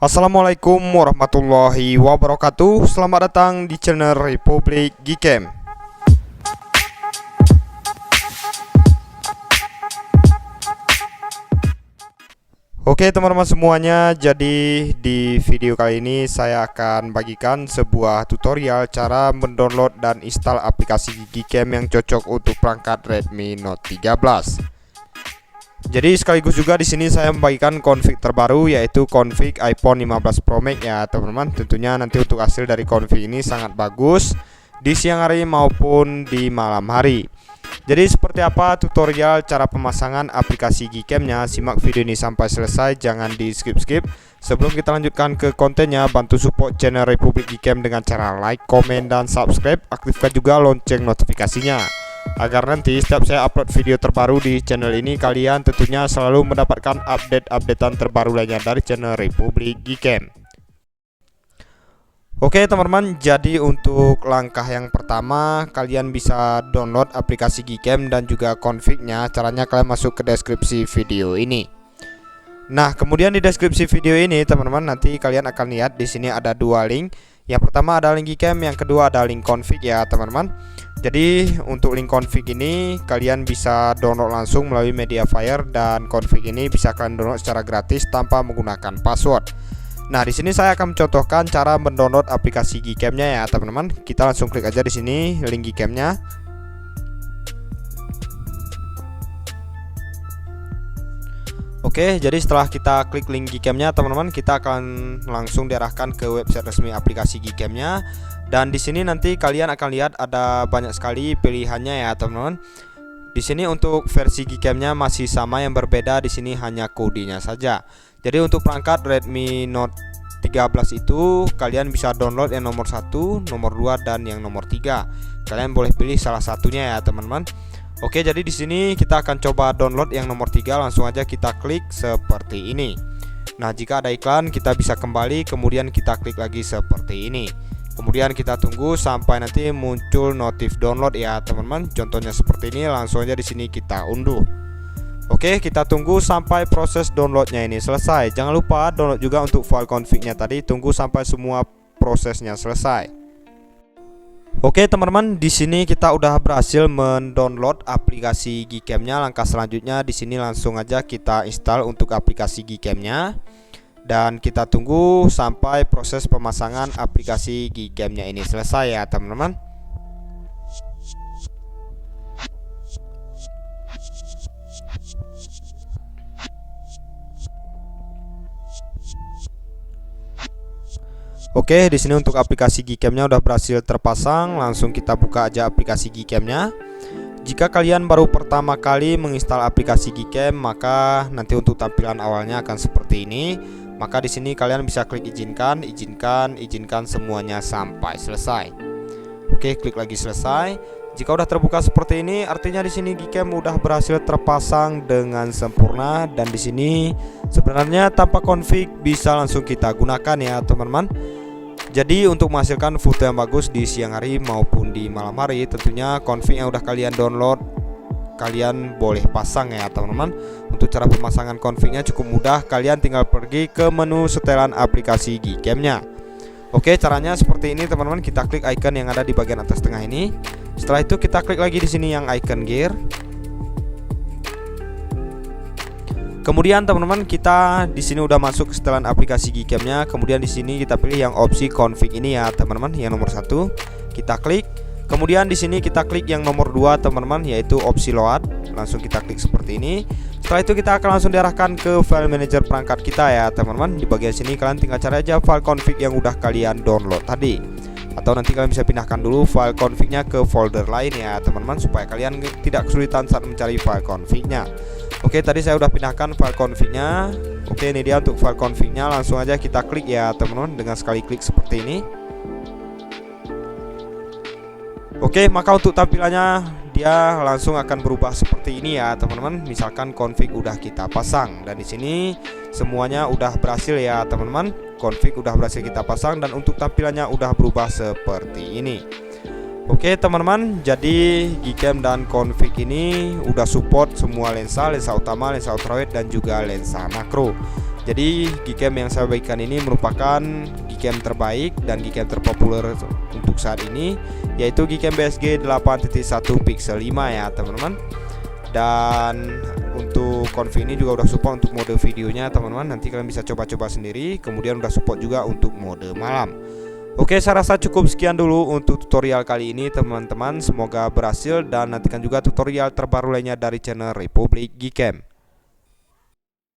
Assalamualaikum warahmatullahi wabarakatuh. Selamat datang di channel Republik Gcam. Oke teman-teman semuanya, jadi di video kali ini saya akan bagikan sebuah tutorial cara mendownload dan install aplikasi Gcam yang cocok untuk perangkat Redmi Note 13. Jadi sekaligus juga di sini saya membagikan config terbaru, yaitu config iPhone 15 Pro Max ya teman-teman. Tentunya nanti untuk hasil dari config ini sangat bagus di siang hari maupun di malam hari. Jadi seperti apa tutorial cara pemasangan aplikasi Gcam-nya? Simak video ini sampai selesai, jangan di skip-skip. Sebelum kita lanjutkan ke kontennya, bantu support channel Republik Gcam dengan cara like, komen, dan subscribe. Aktifkan juga lonceng notifikasinya, agar nanti setiap saya upload video terbaru di channel ini, kalian tentunya selalu mendapatkan update-updatean terbaru lainnya dari channel Republik Gcam. Oke teman-teman, jadi untuk langkah yang pertama, kalian bisa download aplikasi Gcam dan juga config-nya. Caranya kalian masuk ke deskripsi video ini. Nah, kemudian di deskripsi video ini teman-teman, nanti kalian akan lihat di sini ada dua link. Yang pertama ada link Gcam, yang kedua ada link config ya teman-teman. Jadi untuk link config ini kalian bisa download langsung melalui Mediafire, dan config ini bisa kalian download secara gratis tanpa menggunakan password. Nah, di sini saya akan mencontohkan cara mendownload aplikasi Gcam-nya ya teman-teman. Kita langsung klik aja di sini link Gcam-nya. Oke, jadi setelah kita klik link Gcam-nya teman-teman, kita akan langsung diarahkan ke website resmi aplikasi Gcam-nya. Dan di sini nanti kalian akan lihat ada banyak sekali pilihannya ya teman-teman. Di sini untuk versi Gcam-nya masih sama, yang berbeda di sini hanya kodenya saja. Jadi untuk perangkat Redmi Note 13 itu kalian bisa download yang nomor 1, nomor 2, dan yang nomor 3. Kalian boleh pilih salah satunya ya teman-teman. Oke, jadi di sini kita akan coba download yang nomor 3. Langsung aja kita klik seperti ini. Nah, jika ada iklan kita bisa kembali, kemudian kita klik lagi seperti ini. Kemudian kita tunggu sampai nanti muncul notif download ya teman-teman. Contohnya seperti ini, langsung aja di sini kita unduh. Oke, kita tunggu sampai proses downloadnya ini selesai. Jangan lupa download juga untuk file config-nya tadi. Tunggu sampai semua prosesnya selesai. Oke teman-teman, di sini kita udah berhasil mendownload aplikasi Gcam-nya. Langkah selanjutnya di sini langsung aja kita install untuk aplikasi Gcam-nya. Dan kita tunggu sampai proses pemasangan aplikasi Gcam-nya ini selesai ya teman-teman. Oke, di sini untuk aplikasi Gcam-nya udah berhasil terpasang. Langsung kita buka aja aplikasi Gcam-nya. Jika kalian baru pertama kali menginstal aplikasi Gcam, maka nanti untuk tampilan awalnya akan seperti ini. Maka di sini kalian bisa klik izinkan, izinkan semuanya sampai selesai. Oke, klik lagi selesai. Jika udah terbuka seperti ini, artinya di sini Gcam udah berhasil terpasang dengan sempurna. Dan di sini sebenarnya tanpa config bisa langsung kita gunakan ya teman-teman. Jadi untuk menghasilkan foto yang bagus di siang hari maupun di malam hari, tentunya config yang udah kalian download kalian boleh pasang ya teman-teman. Untuk cara pemasangan config-nya cukup mudah, kalian tinggal pergi ke menu setelan aplikasi Gcam-nya. Oke, caranya seperti ini teman-teman. Kita klik icon yang ada di bagian atas tengah ini. Setelah itu kita klik lagi di sini yang icon gear. Kemudian teman-teman, kita di sini udah masuk ke setelan aplikasi Gcam-nya. Kemudian di sini kita pilih yang opsi config ini ya teman-teman, yang nomor 1. Kita klik. Kemudian di sini kita klik yang nomor 2 teman-teman, yaitu opsi load. Langsung kita klik seperti ini. Setelah itu kita akan langsung diarahkan ke file manager perangkat kita ya teman-teman. Di bagian sini kalian tinggal cari aja file config yang udah kalian download tadi. Atau nanti kalian bisa pindahkan dulu file config-nya ke folder lain ya teman-teman, supaya kalian tidak kesulitan saat mencari file config-nya. Oke, tadi saya udah pindahkan file config-nya. Oke, ini dia untuk file config-nya. Langsung aja kita klik ya teman-teman, dengan sekali klik seperti ini. Oke, maka untuk tampilannya dia langsung akan berubah seperti ini ya teman-teman. Misalkan config udah kita pasang, dan di sini semuanya udah berhasil ya teman-teman. Config udah berhasil kita pasang, dan untuk tampilannya udah berubah seperti ini. Oke teman-teman, jadi Gcam dan config ini udah support semua lensa, lensa utama, lensa ultrawide, dan juga lensa makro. Jadi Gcam yang saya bagikan ini merupakan Gcam terbaik dan Gcam terpopuler untuk saat ini, yaitu Gcam BSG 8.1 Pixel 5 ya teman-teman. Dan untuk Confi ini juga udah support untuk mode videonya teman-teman. Nanti kalian bisa coba-coba sendiri. Kemudian udah support juga untuk mode malam. Oke, saya rasa cukup sekian dulu untuk tutorial kali ini teman-teman. Semoga berhasil dan nantikan juga tutorial terbaru lainnya dari channel Republik Gcam.